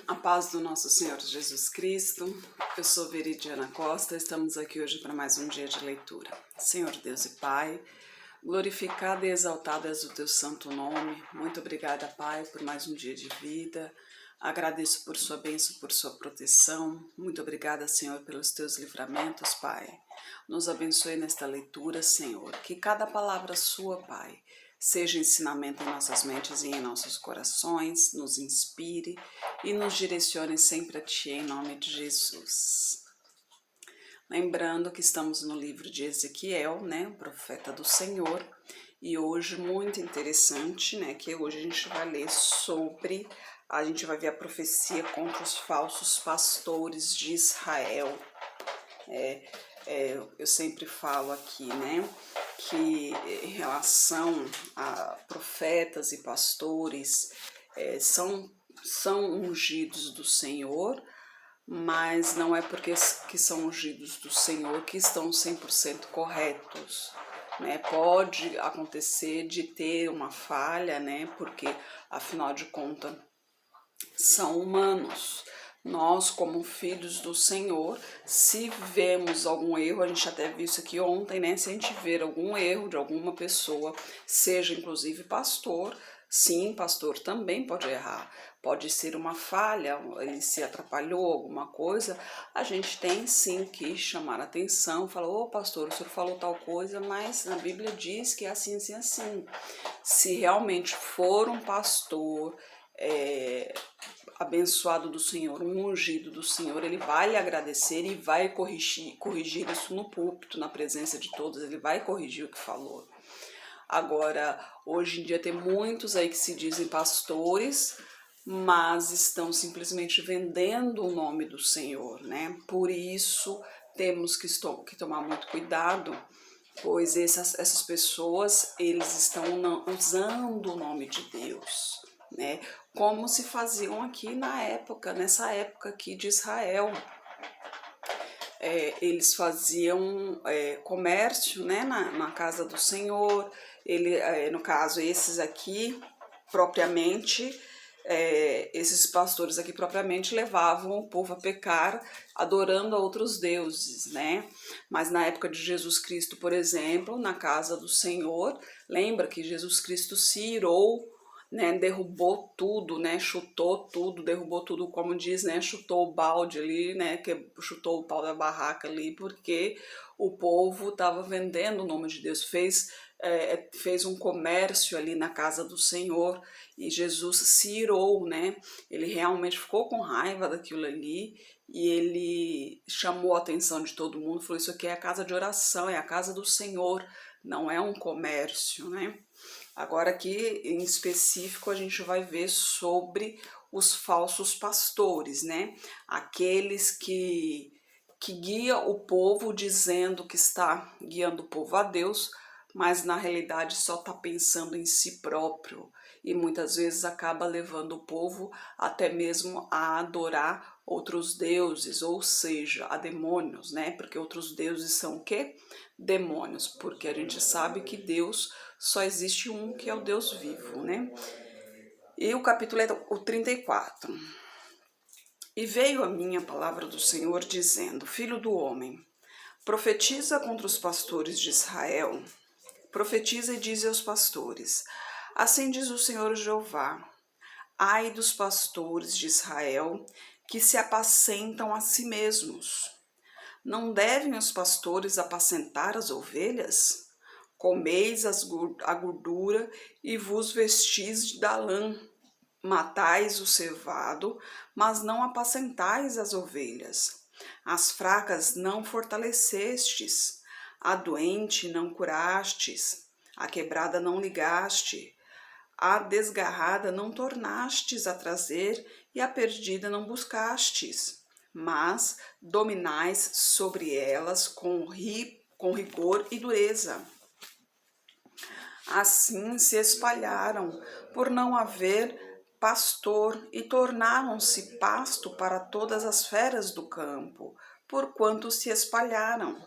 A paz do nosso Senhor Jesus Cristo. Eu sou Veridiana Costa, estamos aqui hoje para mais um dia de leitura. Senhor Deus e Pai, glorificado e exaltado és o teu santo nome. Muito obrigada, Pai, por mais um dia de vida. Agradeço por sua bênção, por sua proteção. Muito obrigada, Senhor, pelos teus livramentos, Pai. Nos abençoe nesta leitura, Senhor. Que cada palavra sua, Pai, seja ensinamento em nossas mentes e em nossos corações, nos inspire e nos direcione sempre a Ti, em nome de Jesus. Lembrando que estamos no livro de Ezequiel, né, o profeta do Senhor, e hoje muito interessante, né, que hoje a gente vai ler sobre, a gente vai ver a profecia contra os falsos pastores de Israel. Eu sempre falo aqui, né, que em relação a profetas e pastores, são ungidos do Senhor, mas não é porque que são ungidos do Senhor que estão 100% corretos, né? Pode acontecer de ter uma falha, né? Porque, afinal de contas, são humanos. Nós, como filhos do Senhor, se vemos algum erro, a gente até viu isso aqui ontem, né? Se a gente ver algum erro de alguma pessoa, seja inclusive pastor, sim, pastor também pode errar. Pode ser uma falha, ele se atrapalhou, alguma coisa, a gente tem sim que chamar a atenção, falar, ô pastor, o senhor falou tal coisa, mas na Bíblia diz que é assim, assim, assim. Se realmente for um pastor abençoado do Senhor, um ungido do Senhor, ele vai lhe agradecer e vai corrigir isso no púlpito, na presença de todos, ele vai corrigir o que falou. Agora, hoje em dia tem muitos aí que se dizem pastores, mas estão simplesmente vendendo o nome do Senhor, né? Por isso, temos que tomar muito cuidado, pois essas pessoas, eles estão usando o nome de Deus, né? Como se faziam aqui nessa época aqui de Israel. Eles faziam comércio, né, na casa do Senhor. No caso, esses aqui, propriamente, esses pastores aqui propriamente levavam o povo a pecar, adorando a outros deuses, né? Mas na época de Jesus Cristo, por exemplo, na casa do Senhor, lembra que Jesus Cristo se irou, né, derrubou tudo, né, chutou tudo, derrubou tudo, como diz, né, chutou o balde ali, né, que chutou o pau da barraca ali, porque o povo estava vendendo o nome de Deus, fez um comércio ali na casa do Senhor, e Jesus se irou, né, ele realmente ficou com raiva daquilo ali, e ele chamou a atenção de todo mundo, falou, isso aqui é a casa de oração, é a casa do Senhor, não é um comércio, né. Agora aqui, em específico, a gente vai ver sobre os falsos pastores, né? Aqueles que guiam o povo dizendo que está guiando o povo a Deus, mas na realidade só está pensando em si próprio e muitas vezes acaba levando o povo até mesmo a adorar outros deuses, ou seja, a demônios, né? Porque outros deuses são o quê? Demônios, porque a gente sabe que Deus só existe um, que é o Deus vivo, né? E o capítulo é o 34. E veio a mim a palavra do Senhor dizendo, filho do homem, profetiza contra os pastores de Israel, profetiza e dize aos pastores, assim diz o Senhor Jeová, ai dos pastores de Israel que se apacentam a si mesmos. Não devem os pastores apacentar as ovelhas? Comeis a gordura e vos vestis da lã. Matais o cevado, mas não apacentais as ovelhas. As fracas não fortalecestes, a doente não curastes, a quebrada não ligaste, a desgarrada não tornastes a trazer e a perdida não buscastes, mas dominais sobre elas com rigor e dureza. Assim se espalharam, por não haver pastor, e tornaram-se pasto para todas as feras do campo, porquanto se espalharam.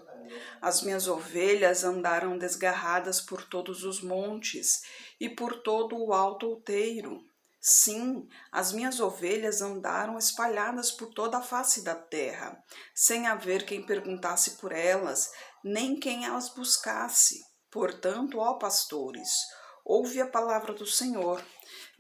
As minhas ovelhas andaram desgarradas por todos os montes e por todo o alto outeiro. Sim, as minhas ovelhas andaram espalhadas por toda a face da terra, sem haver quem perguntasse por elas, nem quem as buscasse. Portanto, ó pastores, ouve a palavra do Senhor.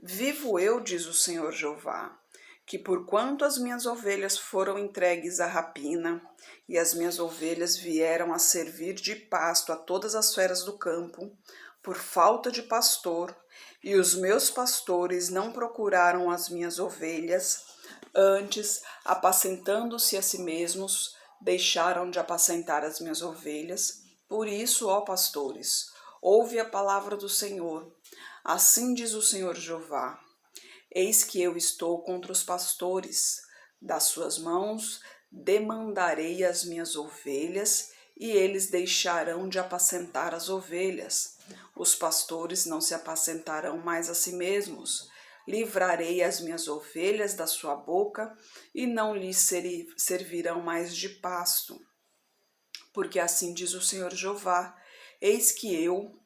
Vivo eu, diz o Senhor Jeová, que porquanto as minhas ovelhas foram entregues à rapina, e as minhas ovelhas vieram a servir de pasto a todas as feras do campo, por falta de pastor, e os meus pastores não procuraram as minhas ovelhas, antes, apacentando-se a si mesmos, deixaram de apacentar as minhas ovelhas. Por isso, ó pastores, ouve a palavra do Senhor. Assim diz o Senhor Jeová: eis que eu estou contra os pastores, das suas mãos demandarei as minhas ovelhas, e eles deixarão de apacentar as ovelhas. Os pastores não se apacentarão mais a si mesmos. Livrarei as minhas ovelhas da sua boca, e não lhes servirão mais de pasto. Porque assim diz o Senhor Jeová: eis que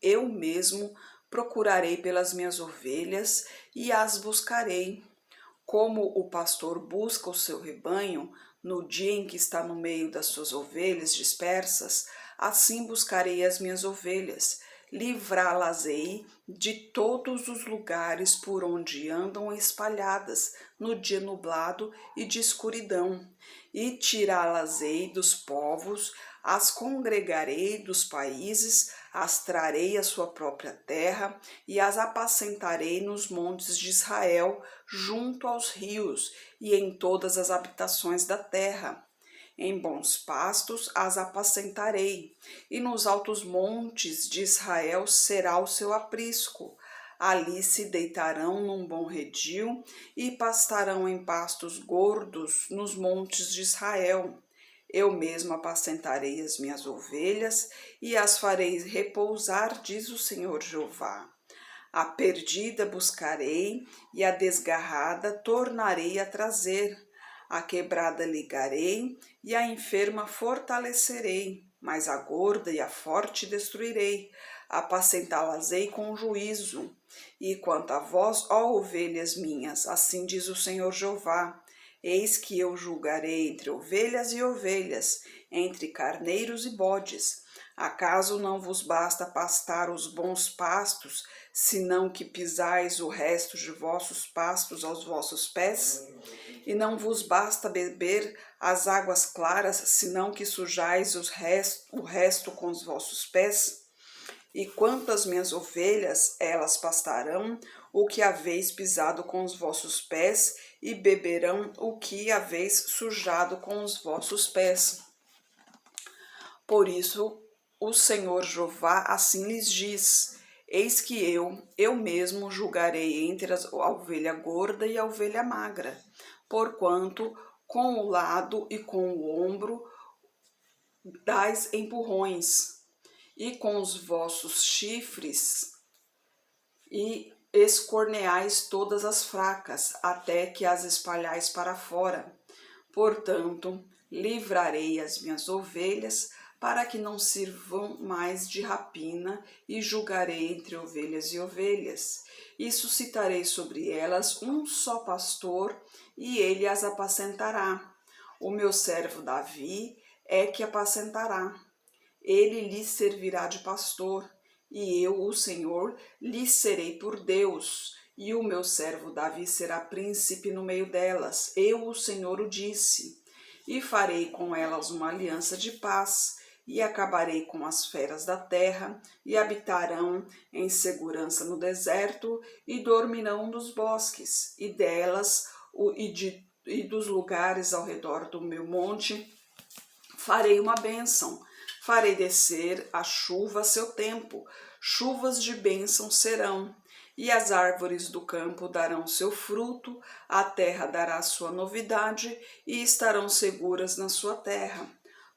eu mesmo, procurarei pelas minhas ovelhas e as buscarei. Como o pastor busca o seu rebanho no dia em que está no meio das suas ovelhas dispersas, assim buscarei as minhas ovelhas. Livrá-las-ei de todos os lugares por onde andam espalhadas no dia nublado e de escuridão, e tirá-las-ei dos povos, as congregarei dos países, as trarei à sua própria terra e as apacentarei nos montes de Israel, junto aos rios e em todas as habitações da terra. Em bons pastos as apacentarei, e nos altos montes de Israel será o seu aprisco. Ali se deitarão num bom redil e pastarão em pastos gordos nos montes de Israel. Eu mesmo apacentarei as minhas ovelhas e as farei repousar, diz o Senhor Jeová. A perdida buscarei e a desgarrada tornarei a trazer. A quebrada ligarei e a enferma fortalecerei, mas a gorda e a forte destruirei. Apacentá-las-ei com juízo. E quanto a vós, ó ovelhas minhas, assim diz o Senhor Jeová: eis que eu julgarei entre ovelhas e ovelhas, entre carneiros e bodes. Acaso não vos basta pastar os bons pastos, senão que pisais o resto de vossos pastos aos vossos pés? E não vos basta beber as águas claras, senão que sujais o resto com os vossos pés? E quanto às minhas ovelhas, elas pastarão o que haveis pisado com os vossos pés, e beberão o que haveis sujado com os vossos pés. Por isso, o Senhor Jeová assim lhes diz: eis que eu mesmo julgarei entre a ovelha gorda e a ovelha magra, porquanto com o lado e com o ombro dais empurrões, e com os vossos chifres e escorneais todas as fracas, até que as espalhais para fora. Portanto, livrarei as minhas ovelhas, para que não sirvam mais de rapina, e julgarei entre ovelhas e ovelhas. E suscitarei sobre elas um só pastor, e ele as apacentará. O meu servo Davi é que apacentará. Ele lhes servirá de pastor, e eu, o Senhor, lhes serei por Deus, e o meu servo Davi será príncipe no meio delas. Eu, o Senhor, o disse. E farei com elas uma aliança de paz, e acabarei com as feras da terra, e habitarão em segurança no deserto, e dormirão nos bosques, e delas e dos lugares ao redor do meu monte farei uma bênção. Farei descer a chuva a seu tempo, chuvas de bênção serão, e as árvores do campo darão seu fruto, a terra dará sua novidade, e estarão seguras na sua terra.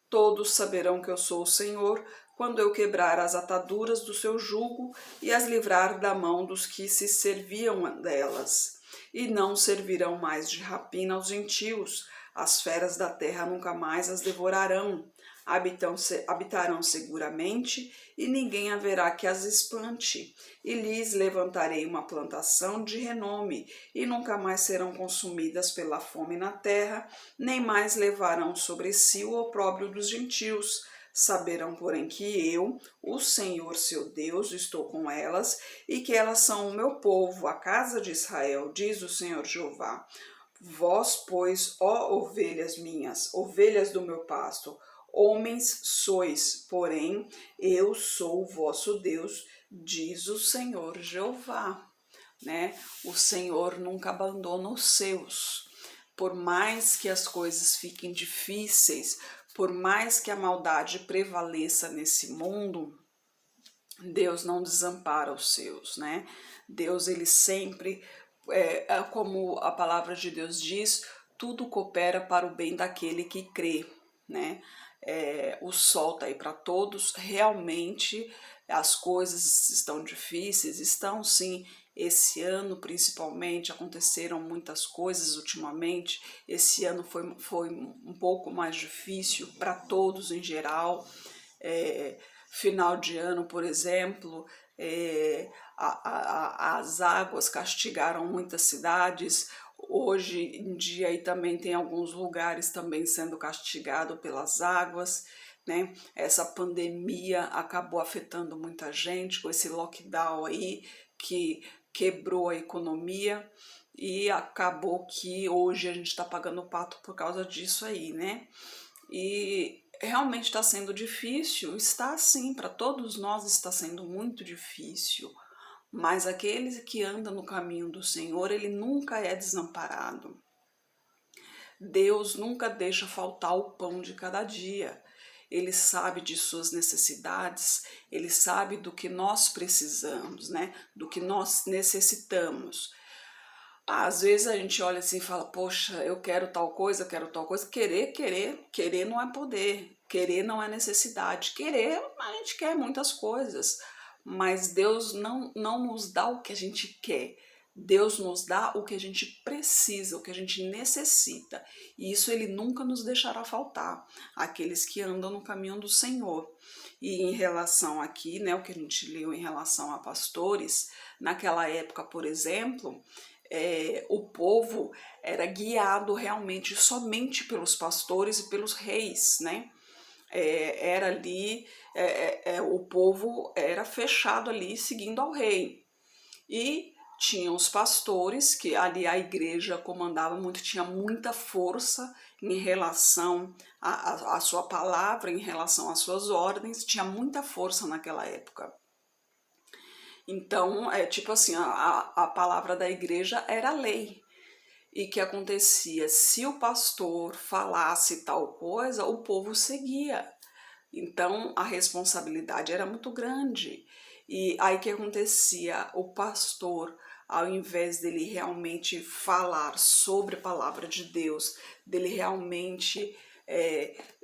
Todos saberão que eu sou o Senhor, quando eu quebrar as ataduras do seu jugo e as livrar da mão dos que se serviam delas. E não servirão mais de rapina aos gentios, as feras da terra nunca mais as devorarão. habitarão seguramente, e ninguém haverá que as espante. E lhes levantarei uma plantação de renome, e nunca mais serão consumidas pela fome na terra, nem mais levarão sobre si o opróbrio dos gentios. Saberão, porém, que eu, o Senhor seu Deus, estou com elas, e que elas são o meu povo, a casa de Israel, diz o Senhor Jeová. Vós, pois, ó ovelhas minhas, ovelhas do meu pasto, homens sois, porém eu sou o vosso Deus, diz o Senhor Jeová. Né? O Senhor nunca abandona os seus. Por mais que as coisas fiquem difíceis, por mais que a maldade prevaleça nesse mundo, Deus não desampara os seus, né? Deus, ele sempre, como a palavra de Deus diz, tudo coopera para o bem daquele que crê, né? O sol tá aí para todos, realmente as coisas estão difíceis, estão sim. Esse ano, principalmente, aconteceram muitas coisas ultimamente. Esse ano foi um pouco mais difícil para todos em geral. Final de ano, por exemplo, as águas castigaram muitas cidades. Hoje em dia aí também tem alguns lugares também sendo castigado pelas águas, né? Essa pandemia acabou afetando muita gente com esse lockdown aí que quebrou a economia e acabou que hoje a gente está pagando o pato por causa disso aí, né? E realmente está sendo difícil, está sim, para todos nós está sendo muito difícil, mas aquele que anda no caminho do Senhor, ele nunca é desamparado. Deus nunca deixa faltar o pão de cada dia. Ele sabe de suas necessidades, ele sabe do que nós precisamos, né? Do que nós necessitamos. Às vezes a gente olha assim e fala, poxa, eu quero tal coisa, eu quero tal coisa. Querer não é poder, querer não é necessidade. Querer, a gente quer muitas coisas, mas Deus não nos dá o que a gente quer. Deus nos dá o que a gente precisa, o que a gente necessita. E isso ele nunca nos deixará faltar, aqueles que andam no caminho do Senhor. E em relação aqui, né, o que a gente leu em relação a pastores, naquela época, por exemplo, o povo era guiado realmente somente pelos pastores e pelos reis, né? Era ali, o povo era fechado ali seguindo ao rei. E tinham os pastores, que ali a igreja comandava muito, tinha muita força em relação à sua palavra, em relação às suas ordens, tinha muita força naquela época. Então, tipo assim, a palavra da igreja era lei. E que acontecia? Se o pastor falasse tal coisa, o povo seguia. Então, a responsabilidade era muito grande. E aí que acontecia? O pastor, ao invés dele realmente falar sobre a palavra de Deus, dele realmente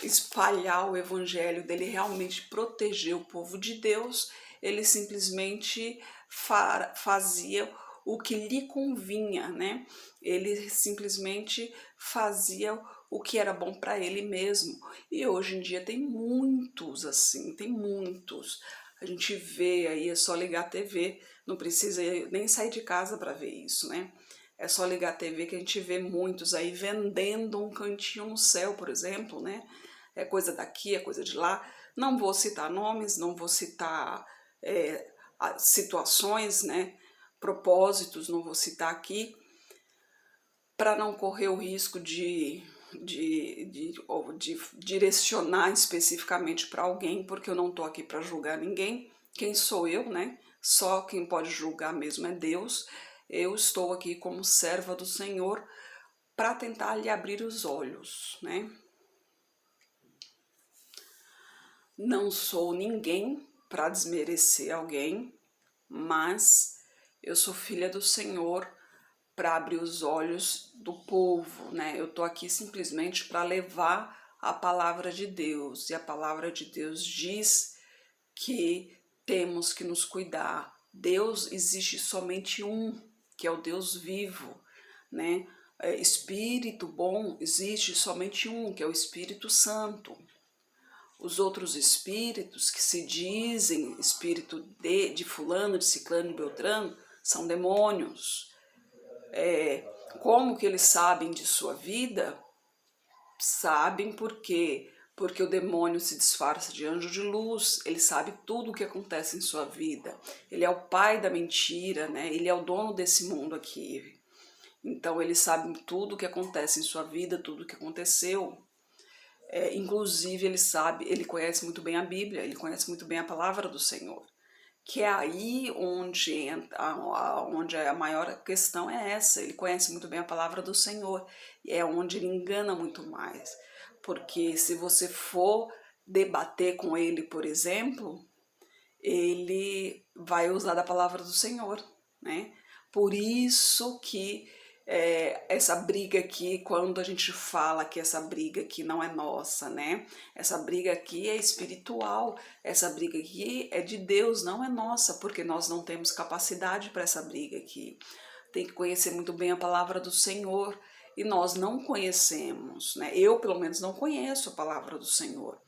espalhar o evangelho, dele realmente proteger o povo de Deus, ele simplesmente fazia o que lhe convinha, né? Ele simplesmente fazia o que era bom para ele mesmo. E hoje em dia tem muitos assim, tem muitos. A gente vê aí, é só ligar a TV, não precisa nem sair de casa para ver isso, né? É só ligar a TV que a gente vê muitos aí vendendo um cantinho no céu, por exemplo, né? É coisa daqui, é coisa de lá. Não vou citar nomes, não vou citar situações, né? Propósitos, não vou citar aqui, para não correr o risco de direcionar especificamente para alguém, porque eu não estou aqui para julgar ninguém. Quem sou eu, né? Só quem pode julgar mesmo é Deus. Eu estou aqui como serva do Senhor para tentar lhe abrir os olhos, né? Não sou ninguém para desmerecer alguém, mas eu sou filha do Senhor para abrir os olhos do povo, né? Eu tô aqui simplesmente para levar a palavra de Deus, e a palavra de Deus diz que temos que nos cuidar. Deus existe somente um, que é o Deus vivo, né? Espírito bom existe somente um, que é o Espírito Santo. Os outros espíritos que se dizem espírito de fulano, de ciclano, de beltrano, são demônios. Como que eles sabem de sua vida? Sabem por quê? Porque o demônio se disfarça de anjo de luz, ele sabe tudo o que acontece em sua vida. Ele é o pai da mentira, né? Ele é o dono desse mundo aqui. Então ele sabe tudo o que acontece em sua vida, tudo o que aconteceu. Inclusive ele conhece muito bem a Bíblia, ele conhece muito bem a palavra do Senhor. Que é aí onde a maior questão é essa. Ele conhece muito bem a palavra do Senhor e é onde ele engana muito mais. Porque se você for debater com ele, por exemplo, ele vai usar da palavra do Senhor, né? Por isso que essa briga aqui, quando a gente fala que essa briga aqui não é nossa, né? Essa briga aqui é espiritual, essa briga aqui é de Deus, não é nossa, porque nós não temos capacidade para essa briga aqui. Tem que conhecer muito bem a palavra do Senhor e nós não conhecemos, né? Eu, pelo menos, não conheço a palavra do Senhor.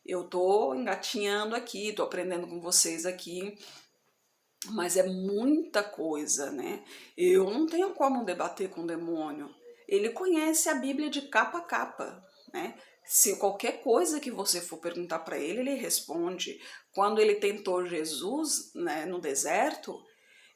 Eu tô engatinhando aqui, tô aprendendo com vocês aqui, mas é muita coisa, né? Eu não tenho como debater com o demônio. Ele conhece a Bíblia de capa a capa, né? Se qualquer coisa que você for perguntar para ele, ele responde. Quando ele tentou Jesus, né, no deserto,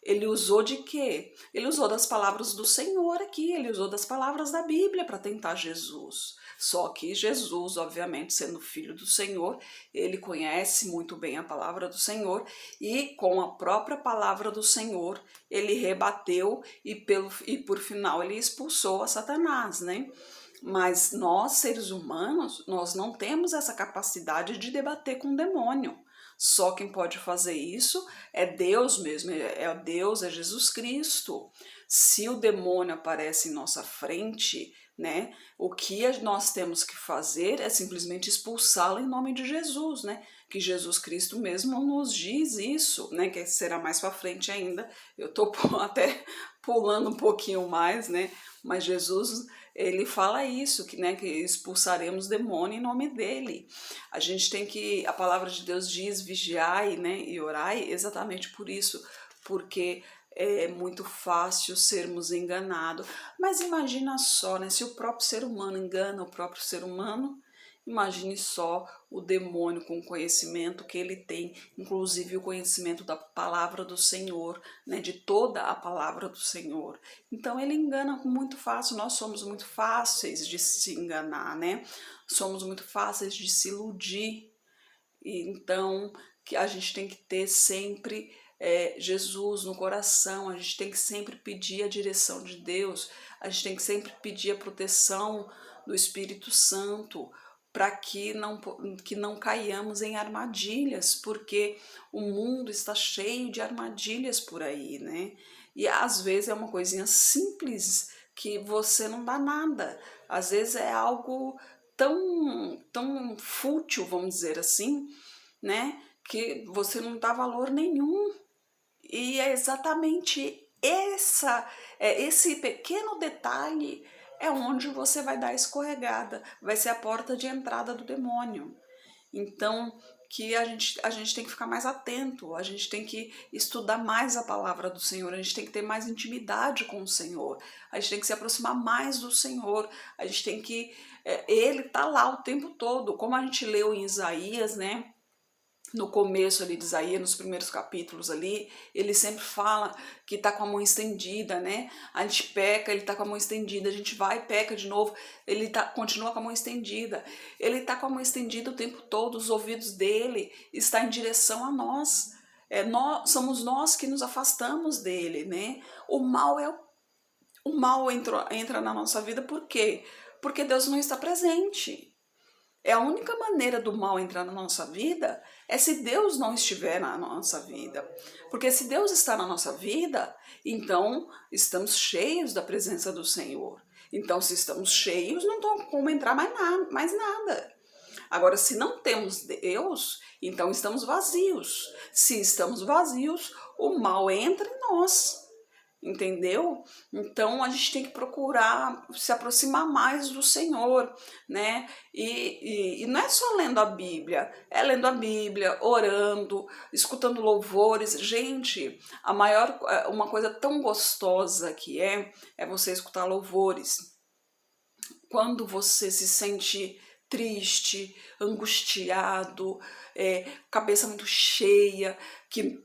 ele usou de quê? Ele usou das palavras do Senhor aqui, ele usou das palavras da Bíblia para tentar Jesus. Só que Jesus, obviamente, sendo filho do Senhor, ele conhece muito bem a palavra do Senhor e com a própria palavra do Senhor, ele rebateu e por final ele expulsou a Satanás, né? Mas nós, seres humanos, nós não temos essa capacidade de debater com o demônio. Só quem pode fazer isso é Deus mesmo, é Deus, é Jesus Cristo. Se o demônio aparece em nossa frente, né, o que nós temos que fazer é simplesmente expulsá-lo em nome de Jesus, né? Que Jesus Cristo mesmo nos diz isso, né? Que será mais para frente ainda. Eu tô até pulando um pouquinho mais, né? Mas Jesus, ele fala isso, né, que expulsaremos demônio em nome dele. A gente tem que, a palavra de Deus diz, vigiai, né, e orai exatamente por isso, porque é muito fácil sermos enganados. Mas imagina só, né, se o próprio ser humano engana o próprio ser humano, imagine só o demônio com o conhecimento que ele tem, inclusive o conhecimento da palavra do Senhor, né, de toda a palavra do Senhor. Então ele engana muito fácil, nós somos muito fáceis de se enganar, né? Somos muito fáceis de se iludir. Então que a gente tem que ter sempre Jesus no coração, a gente tem que sempre pedir a direção de Deus, a gente tem que sempre pedir a proteção do Espírito Santo, para que não caiamos em armadilhas, porque o mundo está cheio de armadilhas por aí, né? E às vezes é uma coisinha simples que você não dá nada, às vezes é algo tão fútil, vamos dizer assim, né? Que você não dá valor nenhum. E é exatamente esse pequeno detalhe é onde você vai dar a escorregada, vai ser a porta de entrada do demônio. Então, que a gente tem que ficar mais atento, a gente tem que estudar mais a palavra do Senhor, a gente tem que ter mais intimidade com o Senhor, a gente tem que se aproximar mais do Senhor, a gente tem que... Ele tá lá o tempo todo, como a gente leu em Isaías, né? No começo ali de Isaías, nos primeiros capítulos ali, ele sempre fala que tá com a mão estendida, né? A gente peca, ele tá com a mão estendida, a gente vai e peca de novo, ele continua com a mão estendida. Ele tá com a mão estendida o tempo todo, os ouvidos dele estão em direção a nós. Somos nós que nos afastamos dele, né? O mal entra na nossa vida, por quê? Porque Deus não está presente. A única maneira do mal entrar na nossa vida é se Deus não estiver na nossa vida. Porque se Deus está na nossa vida, então estamos cheios da presença do Senhor. Então, se estamos cheios, não tem como entrar mais nada. Agora, se não temos Deus, então estamos vazios. Se estamos vazios, o mal entra em nós. entendeu? Então a gente tem que procurar se aproximar mais do Senhor, né? E não é só lendo a Bíblia, é lendo a Bíblia, orando, escutando louvores. Gente, uma coisa tão gostosa que é você escutar louvores. Quando você se sente triste, angustiado, cabeça muito cheia, que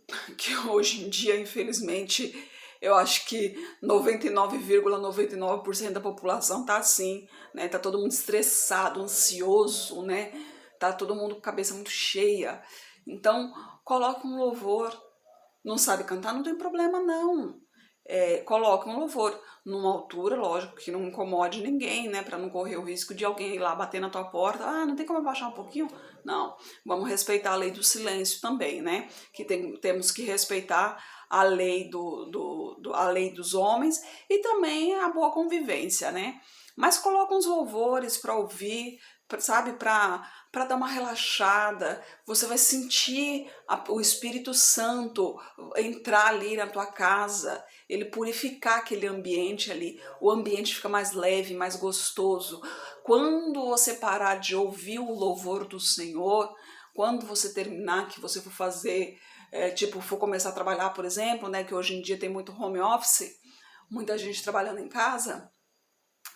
hoje em dia, infelizmente, eu acho que 99,99% da população tá assim, né? Tá todo mundo estressado, ansioso, né? Tá todo mundo com a cabeça muito cheia. Então, coloca um louvor. Não sabe cantar? Não tem problema, não. Coloca um louvor numa altura, lógico, que não incomode ninguém, né? Para não correr o risco de alguém ir lá bater na tua porta. Ah, não tem como abaixar um pouquinho? Não. Vamos respeitar a lei do silêncio também, né? Que temos que respeitar a lei a lei dos homens e também a boa convivência, né? Mas coloca uns louvores para ouvir, sabe? Para dar uma relaxada. Você vai sentir o Espírito Santo entrar ali na tua casa, ele purificar aquele ambiente ali, o ambiente fica mais leve, mais gostoso. Quando você parar de ouvir o louvor do Senhor, quando você terminar, que você for fazer, for começar a trabalhar, por exemplo, né, que hoje em dia tem muito home office, muita gente trabalhando em casa,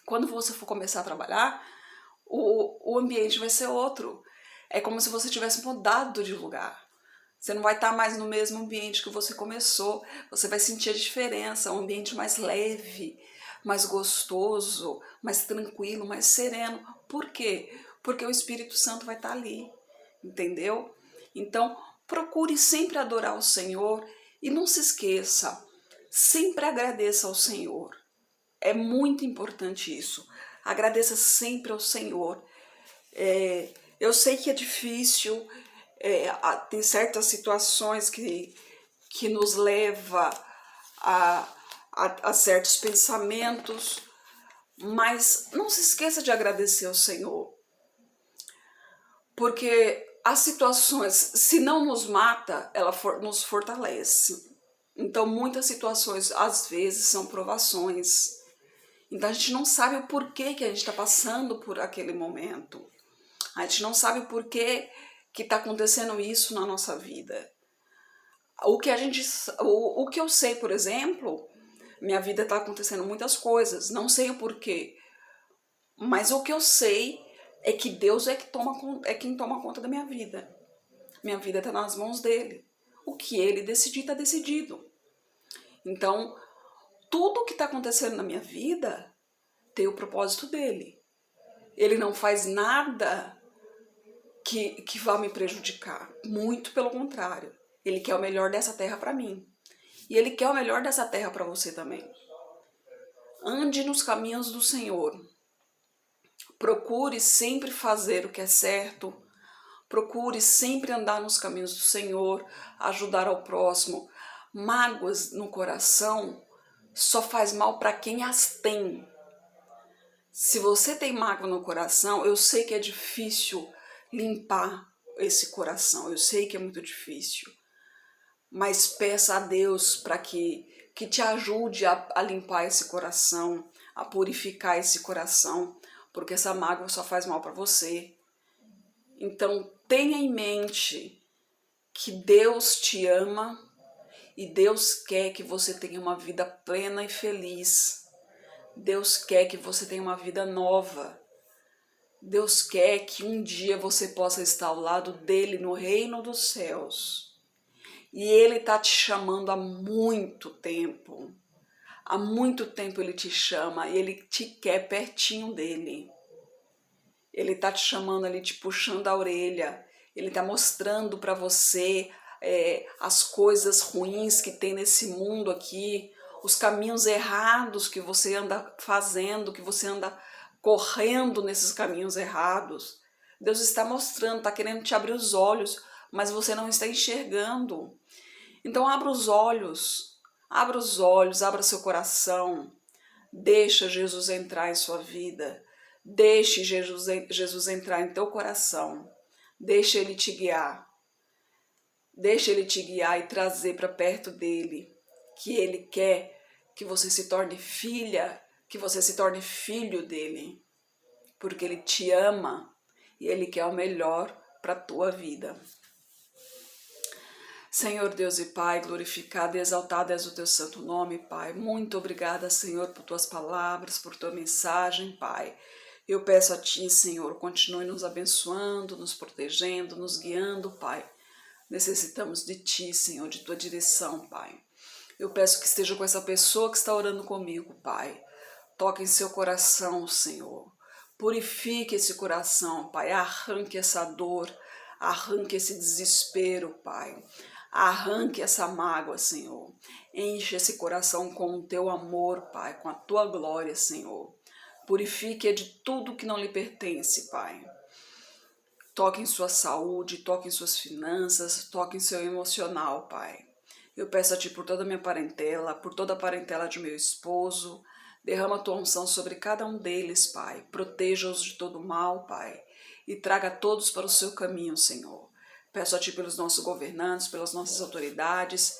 quando você for começar a trabalhar, o ambiente vai ser outro. É como se você tivesse mudado de lugar. Você não vai estar mais no mesmo ambiente que você começou. Você vai sentir a diferença, um ambiente mais leve, mais gostoso, mais tranquilo, mais sereno. Por quê? Porque o Espírito Santo vai estar ali, entendeu? Então, procure sempre adorar o Senhor e não se esqueça, sempre agradeça ao Senhor. É muito importante isso. Agradeça sempre ao Senhor. Eu sei que é difícil, tem certas situações que nos leva a certos pensamentos, mas não se esqueça de agradecer ao Senhor, porque as situações, se não nos mata, ela nos fortalece. Então muitas situações, às vezes, são provações. Então a gente não sabe o porquê que a gente está passando por aquele momento. A gente não sabe o porquê que está acontecendo isso na nossa vida. O que eu sei, por exemplo, minha vida está acontecendo muitas coisas, não sei o porquê. Mas o que eu sei é que Deus é quem toma conta da minha vida. Minha vida está nas mãos dele. O que ele decidir, está decidido. Então, tudo que está acontecendo na minha vida tem o propósito dele. Ele não faz nada que vá me prejudicar. Muito pelo contrário. Ele quer o melhor dessa terra para mim. E ele quer o melhor dessa terra para você também. Ande nos caminhos do Senhor. Procure sempre fazer o que é certo. Procure sempre andar nos caminhos do Senhor, ajudar ao próximo. Mágoas no coração só faz mal para quem as tem. Se você tem mágoa no coração, eu sei que é difícil limpar esse coração, eu sei que é muito difícil, mas peça a Deus para que te ajude a limpar esse coração, a purificar esse coração, porque essa mágoa só faz mal para você. Então tenha em mente que Deus te ama e Deus quer que você tenha uma vida plena e feliz. Deus quer que você tenha uma vida nova. Deus quer que um dia você possa estar ao lado dele no reino dos céus. E ele está te chamando há muito tempo. Há muito tempo ele te chama e ele te quer pertinho dele. Ele está te chamando ali, te puxando a orelha. Ele está mostrando para você as coisas ruins que tem nesse mundo aqui, os caminhos errados que você anda fazendo, que você anda correndo nesses caminhos errados. Deus está mostrando, está querendo te abrir os olhos, mas você não está enxergando. Então abra os olhos, abra seu coração, deixa Jesus entrar em sua vida, deixe Jesus entrar em teu coração, deixa ele te guiar. Deixa ele te guiar e trazer para perto dele, que ele quer que você se torne filha, que você se torne filho dele, porque ele te ama e ele quer o melhor para a tua vida. Senhor Deus e Pai, glorificado e exaltado és o teu santo nome, Pai. Muito obrigada, Senhor, por tuas palavras, por tua mensagem, Pai. Eu peço a Ti, Senhor, continue nos abençoando, nos protegendo, nos guiando, Pai. Necessitamos de Ti, Senhor, de Tua direção, Pai. Eu peço que esteja com essa pessoa que está orando comigo, Pai. Toque em seu coração, Senhor. Purifique esse coração, Pai. Arranque essa dor, arranque esse desespero, Pai. Arranque essa mágoa, Senhor. Enche esse coração com o teu amor, Pai, com a tua glória, Senhor. Purifique-a de tudo que não lhe pertence, Pai. Toque em sua saúde, toque em suas finanças, toque em seu emocional, Pai. Eu peço a Ti por toda a minha parentela, por toda a parentela de meu esposo. Derrama a Tua unção sobre cada um deles, Pai. Proteja-os de todo mal, Pai. E traga todos para o seu caminho, Senhor. Peço a Ti pelos nossos governantes, pelas nossas autoridades,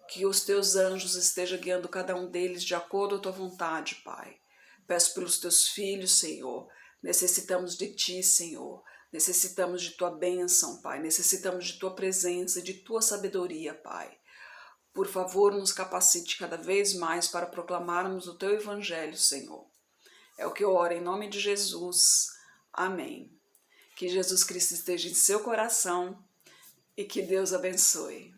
que os Teus anjos estejam guiando cada um deles de acordo com a Tua vontade, Pai. Peço pelos Teus filhos, Senhor. Necessitamos de Ti, Senhor. Necessitamos de Tua bênção, Pai. Necessitamos de Tua presença e de Tua sabedoria, Pai. Por favor, nos capacite cada vez mais para proclamarmos o Teu Evangelho, Senhor. É o que eu oro em nome de Jesus. Amém. Que Jesus Cristo esteja em seu coração e que Deus abençoe.